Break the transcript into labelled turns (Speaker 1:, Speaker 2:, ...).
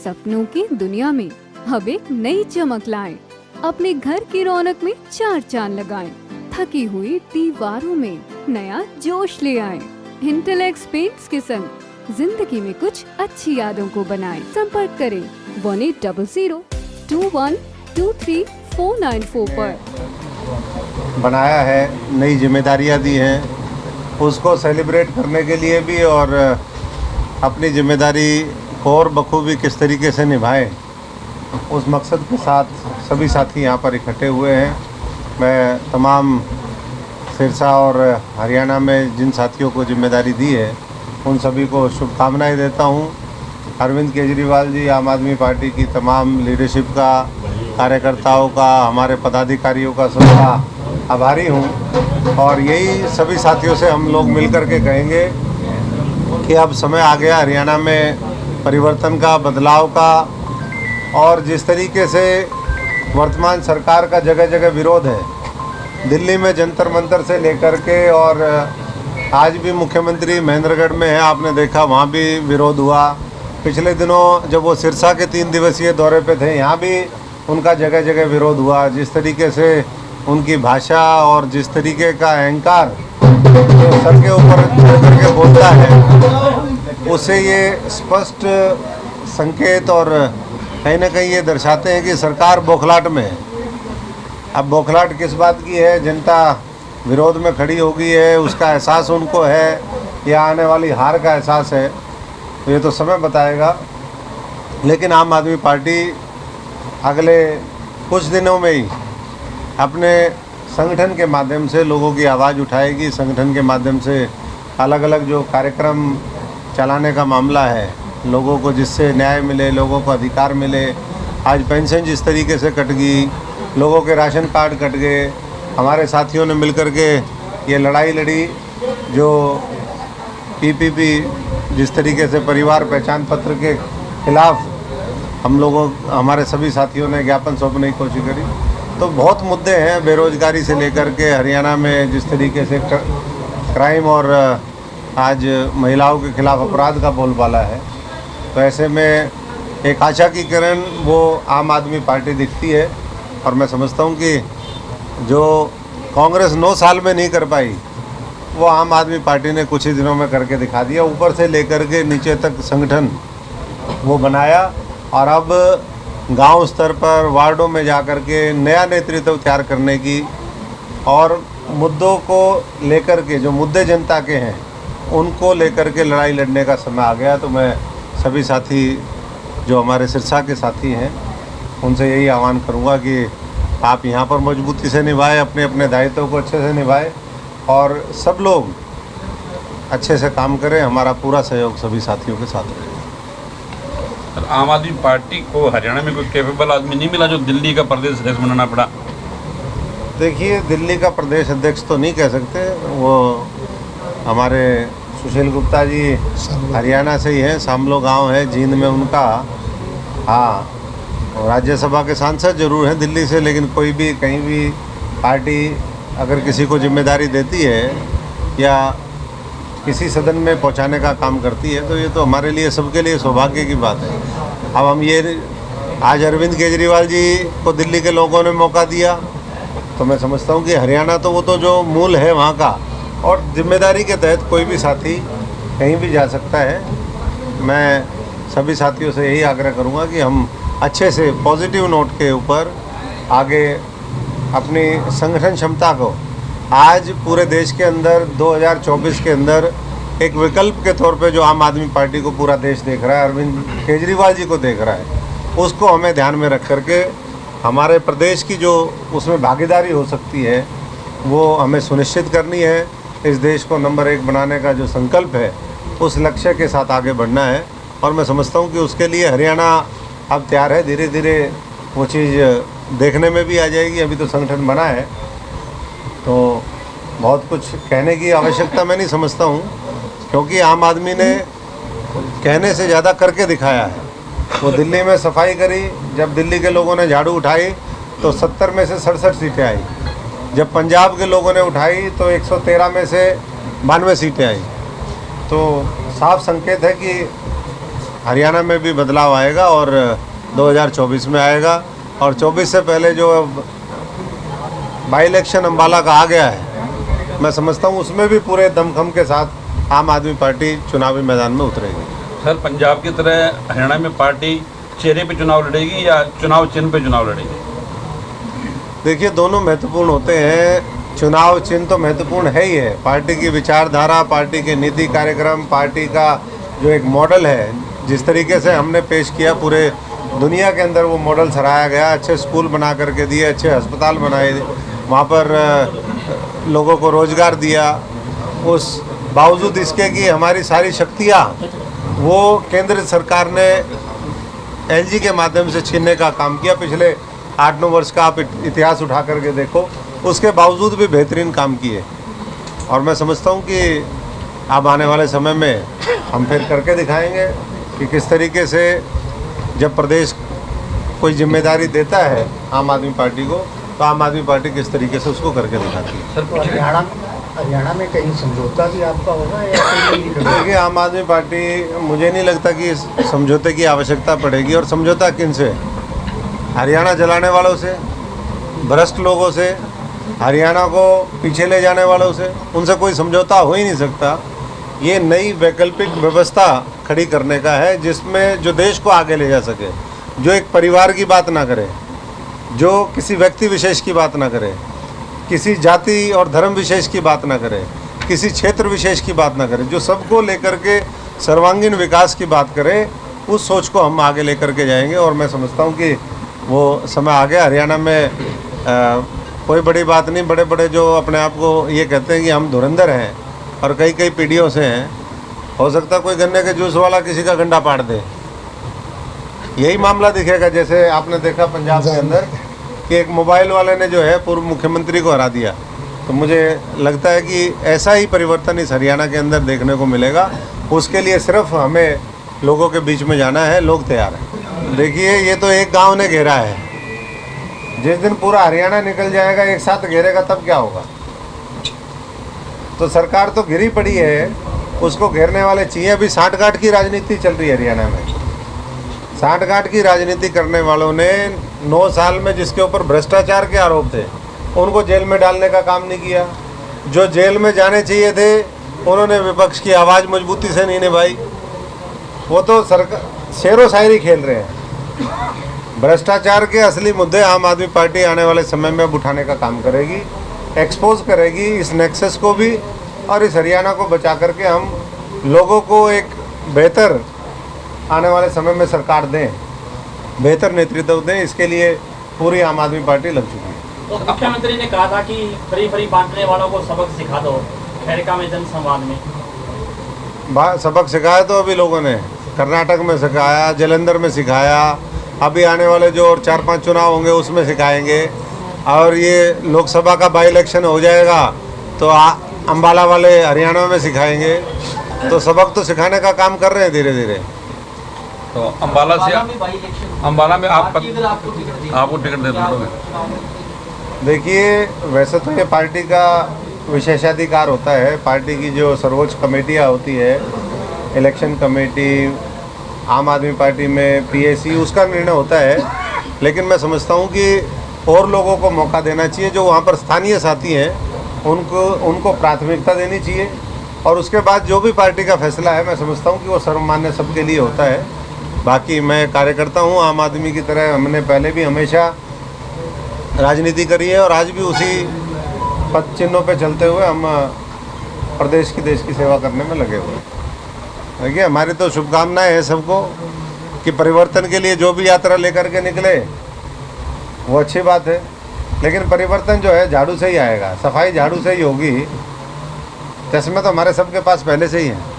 Speaker 1: सपनों की दुनिया में अब एक नई चमक लाएं। अपने घर की रौनक में चार चांद लगाएं। थकी हुई दीवारों में नया जोश ले आएं। इंटेलेक्स पेंट्स के संग जिंदगी में कुछ अच्छी यादों को बनाएं। संपर्क करें 180021239494 पर।
Speaker 2: बनाया है, नई जिम्मेदारियां दी हैं, उसको सेलिब्रेट करने के लिए भी और अपनी जिम्मेदारी को और बखूबी किस तरीके से निभाएं, उस मकसद के साथ सभी साथी यहाँ पर इकट्ठे हुए हैं। मैं तमाम सिरसा और हरियाणा में जिन साथियों को जिम्मेदारी दी है उन सभी को शुभकामनाएं देता हूँ। अरविंद केजरीवाल जी, आम आदमी पार्टी की तमाम लीडरशिप का, कार्यकर्ताओं का, हमारे पदाधिकारियों का सबका आभारी हूँ। और यही सभी साथियों से हम लोग मिलकर के कहेंगे कि अब समय आ गया हरियाणा में परिवर्तन का, बदलाव का। और जिस तरीके से वर्तमान सरकार का जगह जगह विरोध है, दिल्ली में जंतर मंतर से लेकर के, और आज भी मुख्यमंत्री महेंद्रगढ़ में है, आपने देखा वहाँ भी विरोध हुआ। पिछले दिनों जब वो सिरसा के 3 दिवसीय दौरे पे थे, यहाँ भी उनका जगह जगह विरोध हुआ। जिस तरीके से उनकी भाषा और जिस तरीके का अहंकार जो सर के ऊपर करके बोलता है, उससे ये स्पष्ट संकेत और कहीं ना कहीं ये दर्शाते हैं कि सरकार बौखलाहट में है। अब बौखलाहट किस बात की है? जनता विरोध में खड़ी हो गई है, उसका एहसास उनको है या आने वाली हार का एहसास है, तो ये तो समय बताएगा। लेकिन आम आदमी पार्टी अगले कुछ दिनों में ही अपने संगठन के माध्यम से लोगों की आवाज़ उठाएगी। संगठन के माध्यम से अलग अलग जो कार्यक्रम चलाने का मामला है, लोगों को जिससे न्याय मिले, लोगों को अधिकार मिले। आज पेंशन जिस तरीके से कट गई, लोगों के राशन कार्ड कट गए, हमारे साथियों ने मिलकर के ये लड़ाई लड़ी। जो पीपीपी जिस तरीके से परिवार पहचान पत्र के खिलाफ हमारे सभी साथियों ने ज्ञापन सौंपने की कोशिश करी। तो बहुत मुद्दे हैं, बेरोजगारी से लेकर के हरियाणा में जिस तरीके से क्राइम और आज महिलाओं के खिलाफ अपराध का बोलबाला है। तो ऐसे में एक आशा की किरण वो आम आदमी पार्टी दिखती है। और मैं समझता हूँ कि जो कांग्रेस 9 साल में नहीं कर पाई, वो आम आदमी पार्टी ने कुछ ही दिनों में करके दिखा दिया। ऊपर से लेकर के नीचे तक संगठन वो बनाया, और अब गांव स्तर पर, वार्डों में जाकर के नया नेतृत्व तैयार करने की और मुद्दों को लेकर के, जो मुद्दे जनता के हैं उनको लेकर के लड़ाई लड़ने का समय आ गया। तो मैं सभी साथी जो हमारे सिरसा के साथी हैं उनसे यही आह्वान करूंगा कि आप यहाँ पर मजबूती से निभाएं, अपने अपने दायित्व को अच्छे से निभाएं और सब लोग अच्छे से काम करें। हमारा पूरा सहयोग सभी साथियों के साथ रहेगा।
Speaker 3: आम आदमी पार्टी को हरियाणा में कोई कैपेबल आदमी नहीं मिला जो दिल्ली का प्रदेश अध्यक्ष बनाना पड़ा?
Speaker 2: देखिए, दिल्ली का प्रदेश अध्यक्ष तो नहीं कह सकते, वो हमारे सुशील गुप्ता जी हरियाणा से ही हैं, सामलो गांव है जींद में उनका। हाँ, और राज्यसभा के सांसद जरूर हैं दिल्ली से, लेकिन कोई भी कहीं भी पार्टी अगर किसी को जिम्मेदारी देती है या किसी सदन में पहुंचाने का काम करती है, तो ये तो हमारे लिए, सबके लिए सौभाग्य की बात है। अब हम ये आज अरविंद केजरीवाल जी को दिल्ली के लोगों ने मौका दिया, तो मैं समझता हूँ कि हरियाणा तो वो तो जो मूल है वहाँ का, और जिम्मेदारी के तहत कोई भी साथी कहीं भी जा सकता है। मैं सभी साथियों से यही आग्रह करूँगा कि हम अच्छे से पॉजिटिव नोट के ऊपर आगे अपनी संगठन क्षमता को, आज पूरे देश के अंदर 2024 के अंदर एक विकल्प के तौर पे जो आम आदमी पार्टी को पूरा देश देख रहा है, अरविंद केजरीवाल जी को देख रहा है, उसको हमें ध्यान में रख करके हमारे प्रदेश की जो उसमें भागीदारी हो सकती है वो हमें सुनिश्चित करनी है। इस देश को नंबर 1 बनाने का जो संकल्प है, उस लक्ष्य के साथ आगे बढ़ना है। और मैं समझता हूँ कि उसके लिए हरियाणा अब तैयार है। धीरे धीरे वो चीज़ देखने में भी आ जाएगी। अभी तो संगठन बना है, तो बहुत कुछ कहने की आवश्यकता मैं नहीं समझता हूँ, क्योंकि आम आदमी ने कहने से ज़्यादा करके दिखाया है। वो दिल्ली में सफाई करी, जब दिल्ली के लोगों ने झाड़ू उठाई तो 70 में से 67 सीटें आई। जब पंजाब के लोगों ने उठाई तो 113 में से 92 सीटें आई। तो साफ संकेत है कि हरियाणा में भी बदलाव आएगा और 2024 में आएगा। और 24 से पहले जो बाई इलेक्शन अम्बाला का आ गया है, मैं समझता हूँ उसमें भी पूरे दमखम के साथ आम आदमी पार्टी चुनावी मैदान में उतरेगी।
Speaker 3: सर, पंजाब की तरह हरियाणा में पार्टी चेहरे पे चुनाव लड़ेगी या चुनाव चिन्ह पे चुनाव लड़ेगी?
Speaker 2: देखिए, दोनों महत्वपूर्ण होते हैं। चुनाव चिन्ह तो महत्वपूर्ण है ही है। पार्टी की विचारधारा, पार्टी के नीति कार्यक्रम, पार्टी का जो एक मॉडल है, जिस तरीके से हमने पेश किया पूरे दुनिया के अंदर, वो मॉडल सराहा गया। अच्छे स्कूल बना करके दिए, अच्छे अस्पताल बनाए, वहाँ पर लोगों को रोज़गार दिया। उस बावजूद इसके कि हमारी सारी शक्तियाँ वो केंद्र सरकार ने एलजी के माध्यम से छीनने का काम किया। पिछले 8-9 वर्ष का आप इतिहास उठा करके देखो, उसके बावजूद भी बेहतरीन काम किए। और मैं समझता हूँ कि अब आने वाले समय में हम फिर करके दिखाएंगे कि किस तरीके से जब प्रदेश कोई जिम्मेदारी देता है आम आदमी पार्टी को, तो आम आदमी पार्टी किस तरीके से उसको करके दिखाती है।
Speaker 3: सर,
Speaker 4: हरियाणा में कहीं समझौता भी आपका होगा या
Speaker 2: देखिए, आम आदमी पार्टी, मुझे नहीं लगता कि समझौते की आवश्यकता पड़ेगी। और समझौता किन से? हरियाणा जलाने वालों से, भ्रष्ट लोगों से, हरियाणा को पीछे ले जाने वालों से, उनसे कोई समझौता हो ही नहीं सकता। ये नई वैकल्पिक व्यवस्था खड़ी करने का है, जिसमें जो देश को आगे ले जा सके, जो एक परिवार की बात ना करे, जो किसी व्यक्ति विशेष की बात ना करे, किसी जाति और धर्म विशेष की बात ना करे, किसी क्षेत्र विशेष की बात ना करे, जो सबको लेकर के सर्वांगीण विकास की बात करे, उस सोच को हम आगे लेकर के जाएंगे। और मैं समझता हूँ कि वो समय आ गया। हरियाणा में कोई बड़ी बात नहीं। बड़े बड़े जो अपने आप को ये कहते हैं कि हम धुरंधर हैं और कई कई पीढ़ियों से हैं, हो सकता कोई गन्ने के जूस वाला किसी का गंडा पाड़ दे, यही मामला दिखेगा। जैसे आपने देखा पंजाब के अंदर कि एक मोबाइल वाले ने जो है पूर्व मुख्यमंत्री को हरा दिया। तो मुझे लगता है कि ऐसा ही परिवर्तन इस हरियाणा के अंदर देखने को मिलेगा। उसके लिए सिर्फ हमें लोगों के बीच में जाना है, लोग तैयार हैं। देखिए, ये तो एक गांव ने घेरा है। जिस दिन पूरा हरियाणा निकल जाएगा, एक साथ घेरेगा, तब क्या होगा? तो सरकार तो घिरी पड़ी है, उसको घेरने वाले चाहिए। अभी सांठगांठ की राजनीति चल रही है हरियाणा में। सांठगांठ की राजनीति करने वालों ने 9 साल में जिसके ऊपर भ्रष्टाचार के आरोप थे, उनको जेल में डालने का काम नहीं किया। जो जेल में जाने चाहिए थे, उन्होंने विपक्ष की आवाज़ मजबूती से नहीं निभाई। वो तो सरकार शेरो शायरी खेल रहे हैं। भ्रष्टाचार के असली मुद्दे आम आदमी पार्टी आने वाले समय में अब उठाने का काम करेगी, एक्सपोज करेगी इस नेक्सस को भी, और इस हरियाणा को बचा करके हम लोगों को एक बेहतर आने वाले समय में सरकार दें, बेहतर नेतृत्व दें। इसके लिए पूरी आम आदमी पार्टी लग चुकी है।
Speaker 5: तो मुख्यमंत्री ने कहा था कि फ्री बांटने वालों को सबक सिखा दो, खैरिका में जनसंवाद में
Speaker 2: सबक सिखाया। तो अभी लोगों ने कर्नाटक में सिखाया, जालंधर में सिखाया, अभी आने वाले जो और 4-5 चुनाव होंगे उसमें सिखाएंगे। और ये लोकसभा का बाई इलेक्शन हो जाएगा तो अम्बाला वाले हरियाणा में सिखाएंगे। तो सबक तो सिखाने का काम कर रहे हैं धीरे धीरे।
Speaker 3: तो अम्बाला में आपको टिकट दे दोगे?
Speaker 2: देखिए, वैसे तो ये पार्टी का विशेषाधिकार होता है। पार्टी की जो सर्वोच्च कमेटियाँ होती है, इलेक्शन कमेटी, आम आदमी पार्टी में पीएसी, उसका निर्णय होता है। लेकिन मैं समझता हूँ कि और लोगों को मौका देना चाहिए। जो वहाँ पर स्थानीय साथी हैं, उनको प्राथमिकता देनी चाहिए। और उसके बाद जो भी पार्टी का फैसला है, मैं समझता हूँ कि वो सर्वमान्य सबके लिए होता है। बाकी मैं कार्यकर्ता हूँ आम आदमी की तरह। हमने पहले भी हमेशा राजनीति करी है और आज भी उसी पद चिन्हों पे चलते हुए हम प्रदेश की, देश की सेवा करने में लगे हुए हैं। देखिए, हमारी तो शुभकामनाएं हैं सबको कि परिवर्तन के लिए जो भी यात्रा लेकर के निकले वो अच्छी बात है। लेकिन परिवर्तन जो है झाड़ू से ही आएगा, सफाई झाड़ू से ही होगी। चश्मे तो हमारे सबके पास पहले से ही हैं।